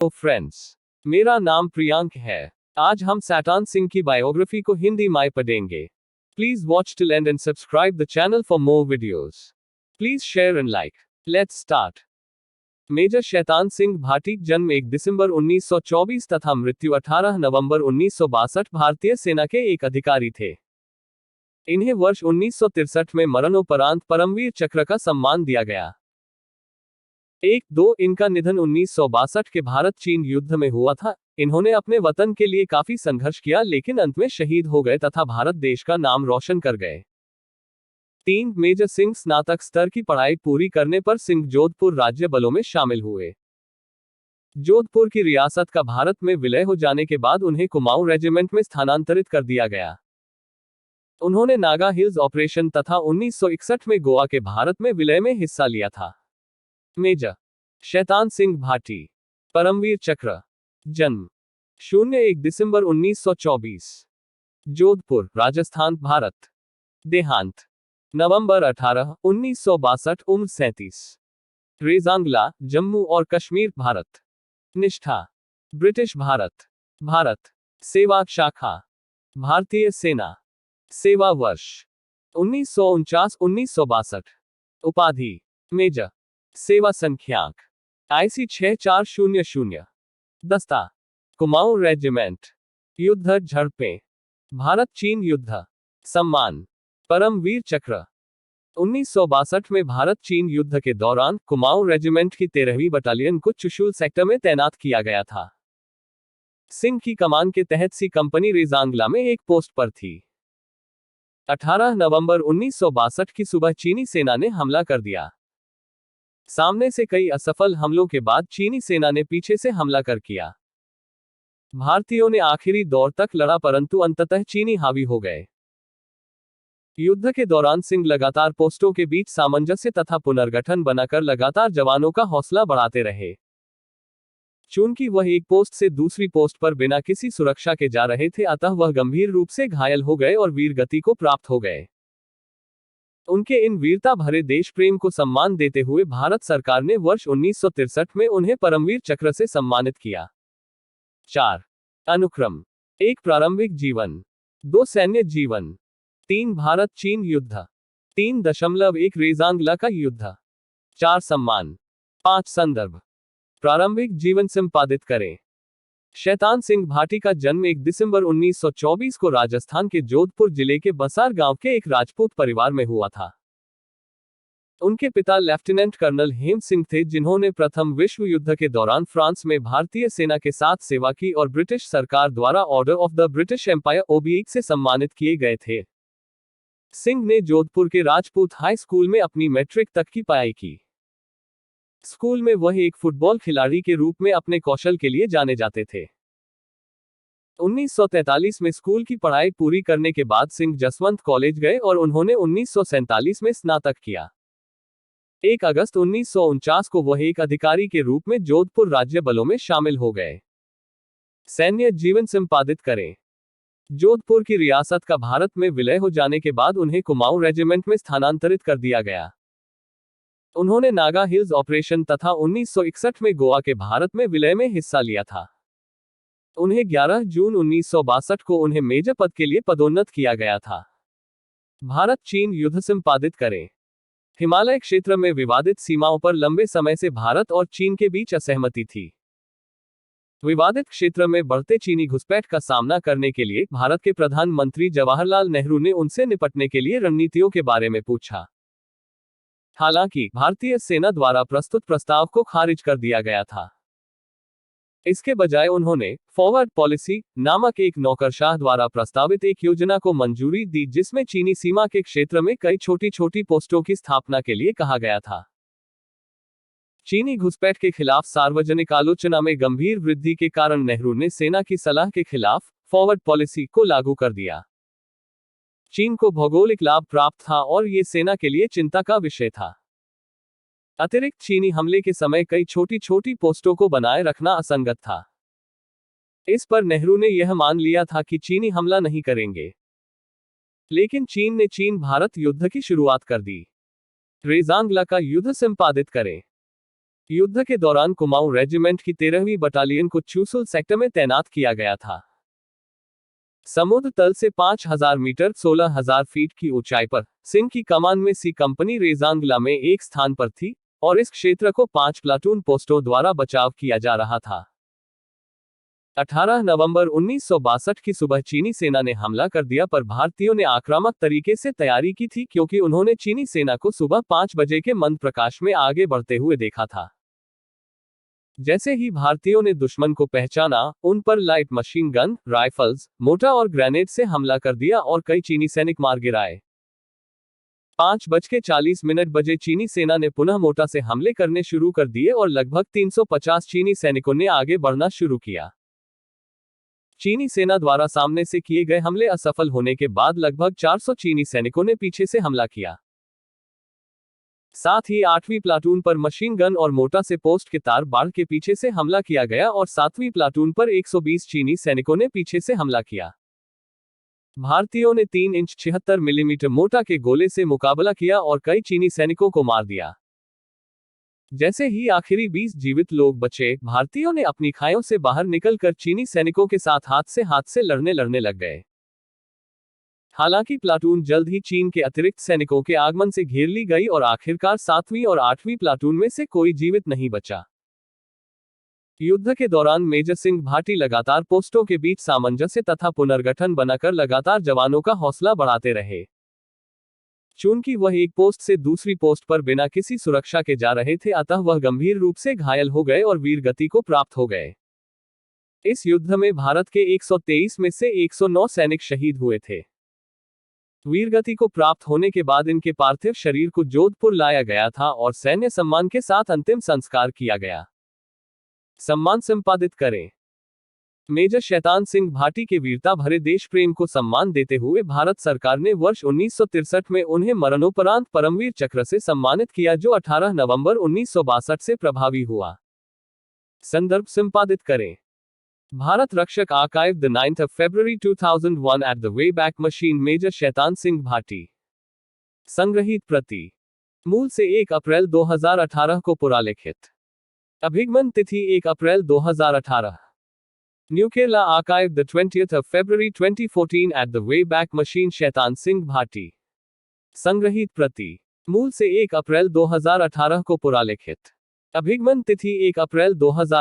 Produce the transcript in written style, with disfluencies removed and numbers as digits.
तो फ्रेंड्स, मेरा नाम प्रियांक है। आज हम सैटान सिंह की बायोग्राफी को हिंदी में पढ़ेंगे। Please watch till end subscribe the channel for more videos. Please share and like. Let's start. Major Shaitan Singh Bhati, जन्म 1 दिसंबर 1924 तथा मृत्यु 18 नवंबर 1962, भारतीय सेना के एक अधिकारी थे। इन्हें वर्ष 1963 में मरणोपरांत परमवीर चक्र का सम्मान दिया गया। 1-2 इनका निधन 1962 के भारत चीन युद्ध में हुआ था। इन्होंने अपने वतन के लिए काफी संघर्ष किया, लेकिन अंत में शहीद हो गए तथा भारत देश का नाम रोशन कर गए। 3 मेजर सिंह स्नातक स्तर की पढ़ाई पूरी करने पर सिंह जोधपुर राज्य बलों में शामिल हुए। जोधपुर की रियासत का भारत में विलय हो जाने के बाद उन्हें कुमाऊं रेजिमेंट में स्थानांतरित कर दिया गया। उन्होंने नागा हिल्स ऑपरेशन तथा 1961 में गोवा के भारत में विलय में हिस्सा लिया था। मेजर शैतान सिंह भाटी, परमवीर चक्र। जन्म 01 दिसंबर 1924, जोधपुर, राजस्थान, भारत। देहांत नवंबर 18, 1962, उम्र 37। रेजांगला, जम्मू और कश्मीर, भारत। निष्ठा ब्रिटिश भारत। सेवा शाखा भारतीय सेना। सेवा वर्ष 1949-1962। उपाधि मेजर। सेवा संख्यांक IC 6400। दस्ता कुमाऊं रेजिमेंट। युद्ध झड़पें भारत चीन युद्ध। सम्मान परमवीर चक्र। 1962 में भारत चीन युद्ध के दौरान कुमाऊं रेजिमेंट की 13वीं बटालियन को चुशूल सेक्टर में तैनात किया गया था। सिंह की कमान के तहत सी कंपनी रेजांगला में एक पोस्ट पर थी। 18 नवंबर 1962 की सुबह चीनी सेना ने हमला कर दिया। सामने से कई असफल हमलों के बाद चीनी सेना ने पीछे से हमला कर किया। भारतीयों ने आखिरी दौर तक लड़ा, परंतु अंततः चीनी हावी हो गए। युद्ध के दौरान सिंह लगातार पोस्टों के बीच सामंजस्य तथा पुनर्गठन बनाकर लगातार जवानों का हौसला बढ़ाते रहे। चूंकि वह एक पोस्ट से दूसरी पोस्ट पर बिना किसी सुरक्षा के जा रहे थे, अतः वह गंभीर रूप से घायल हो गए और वीर गति को प्राप्त हो गए। उनके इन वीरता भरे देश प्रेम को सम्मान देते हुए भारत सरकार ने वर्ष 1963 में उन्हें परमवीर चक्र से सम्मानित किया। 4 अनुक्रम। 1 प्रारंभिक जीवन, 2 सैन्य जीवन, 3 भारत चीन युद्ध, 3.1 रेजांगला का युद्ध, 4 सम्मान, 5 संदर्भ। प्रारंभिक जीवन संपादित करें। शैतान सिंह भाटी का जन्म 1 दिसंबर 1924 को राजस्थान के जोधपुर जिले के बसार गांव के एक राजपूत परिवार में हुआ था। उनके पिता लेफ्टिनेंट कर्नल हेम सिंह थे, जिन्होंने प्रथम विश्व युद्ध के दौरान फ्रांस में भारतीय सेना के साथ सेवा की और ब्रिटिश सरकार द्वारा Order of the British Empire OBE से सम्मानित किए गए थे। सिंह ने जोधपुर के राजपूत हाई स्कूल में अपनी मैट्रिक तक की पढ़ाई की। स्कूल में वह एक फुटबॉल खिलाड़ी के रूप में अपने कौशल के लिए जाने जाते थे। 1943 में स्कूल की पढ़ाई पूरी करने के बाद सिंह जसवंत कॉलेज गए और उन्होंने 1947 में स्नातक किया। 1 अगस्त 1949 को वह एक अधिकारी के रूप में जोधपुर राज्य बलों में शामिल हो गए। सैन्य जीवन संपादित करें। जोधपुर की रियासत का भारत में विलय हो जाने के बाद उन्हें कुमाऊं रेजिमेंट में स्थानांतरित कर दिया गया। उन्होंने नागा हिल्स ऑपरेशन तथा 1961 में गोवा के भारत में विलय में हिस्सा लिया था। उन्हें 11 जून 1962 को उन्हें मेजर पद के लिए पदोन्नत किया गया था। भारत चीन युद्ध संपादित करें। हिमालय क्षेत्र में विवादित सीमाओं पर लंबे समय से भारत और चीन के बीच असहमति थी। विवादित क्षेत्र में बढ़ते चीनी घुसपैठ का सामना करने के लिए भारत के प्रधानमंत्री जवाहरलाल नेहरू ने उनसे निपटने के लिए रणनीतियों के बारे में पूछा। हालांकि भारतीय सेना द्वारा प्रस्तुत प्रस्ताव को खारिज कर दिया गया था। इसके बजाय उन्होंने फॉरवर्ड पॉलिसी नामक एक नौकरशाह द्वारा प्रस्तावित एक योजना को मंजूरी दी, जिसमें चीनी सीमा के क्षेत्र में कई छोटी छोटी पोस्टों की स्थापना के लिए कहा गया था। चीनी घुसपैठ के खिलाफ सार्वजनिक आलोचना में गंभीर वृद्धि के कारण नेहरू ने सेना की सलाह के खिलाफ फॉरवर्ड पॉलिसी को लागू कर दिया। चीन को भौगोलिक लाभ प्राप्त था और ये सेना के लिए चिंता का विषय था। अतिरिक्त चीनी हमले के समय कई छोटी छोटी पोस्टों को बनाए रखना असंगत था। इस पर नेहरू ने यह मान लिया था कि चीनी हमला नहीं करेंगे, लेकिन चीन ने चीन भारत युद्ध की शुरुआत कर दी। रेजांगला का युद्ध संपादित करें। युद्ध के दौरान कुमाऊं रेजिमेंट की 13वीं बटालियन को चूसुल सेक्टर में तैनात किया गया था। समुद्र तल से 5000 मीटर 16,000 फीट की ऊंचाई पर सिंह की कमान में सी कंपनी रेजांगला में एक स्थान पर थी और इस क्षेत्र को 5 प्लाटून पोस्टों द्वारा बचाव किया जा रहा था। 18 नवंबर 1962 की सुबह चीनी सेना ने हमला कर दिया, पर भारतीयों ने आक्रामक तरीके से तैयारी की थी क्योंकि उन्होंने चीनी सेना को सुबह 5 बजे के मंद प्रकाश में आगे बढ़ते हुए देखा था। जैसे ही भारतीयों ने दुश्मन को पहचाना, उन पर light machine gun, rifles, mortar और ग्रेनेड से हमला कर दिया और कई चीनी सैनिक मार गिराए। 5:40 बजे चीनी सेना ने पुनः मोर्टार से हमले करने शुरू कर दिए और लगभग 350 चीनी सैनिकों ने आगे बढ़ना शुरू किया। चीनी सेना द्वारा सामने से किए गए हमले असफल होने के बाद लगभग 400 चीनी सैनिकों ने पीछे से हमला किया। साथ ही 8वीं प्लाटून पर मशीन गन और मोर्टार से पोस्ट के तार बाढ़ के पीछे से हमला किया गया और 7वीं प्लाटून पर 120 चीनी सैनिकों ने पीछे से हमला किया। भारतीयों ने 3 इंच 76 मिलीमीटर मोर्टार के गोले से मुकाबला किया और कई चीनी सैनिकों को मार दिया। जैसे ही आखिरी 20 जीवित लोग बचे, भारतीयों ने अपनी खाइयों से बाहर निकलकर चीनी सैनिकों के साथ हाथ से लड़ने लग गए। हालांकि प्लाटून जल्द ही चीन के अतिरिक्त सैनिकों के आगमन से घेर ली गई और आखिरकार 7वीं और 8वीं प्लाटून में से कोई जीवित नहीं बचा। युद्ध के दौरान मेजर सिंह भाटी लगातार पोस्टों के बीच सामंजस्य तथा पुनर्गठन बनाकर लगातार जवानों का हौसला बढ़ाते रहे। चूंकि वह एक पोस्ट से दूसरी पोस्ट पर बिना किसी सुरक्षा के जा रहे थे, अतः वह गंभीर रूप से घायल हो गए और वीरगति को प्राप्त हो गए। इस युद्ध में भारत के 123 में से 109 सैनिक शहीद हुए थे। वीरगति को प्राप्त होने के बाद इनके पार्थिव शरीर को जोधपुर लाया गया था और सैन्य सम्मान के साथ अंतिम संस्कार किया गया। सम्मान संपादित करें। मेजर शैतान सिंह भाटी के वीरता भरे देश प्रेम को सम्मान देते हुए भारत सरकार ने वर्ष 1963 में उन्हें मरणोपरांत परमवीर चक्र से सम्मानित किया, जो 18 नवंबर 1962 से प्रभावी हुआ। संदर्भ संपादित करें। Bharat Rakshak archive, the 9th of February 2001 at the Wayback Machine, major Shaitan Singh Bhati. संग्रहीत प्रति। मूल से 1 अप्रैल 2018 को पुरालेखित। अभिगमन तिथि 1 अप्रैल 2018। New Kerala archive, the 20th of February 2014 at the Wayback Machine, शैतान सिंह भाटी। संग्रहीत प्रति। मूल से 1 अप्रैल 2018 को पुरालेखित। अभिगमन तिथि 1 अप्रैल 2018।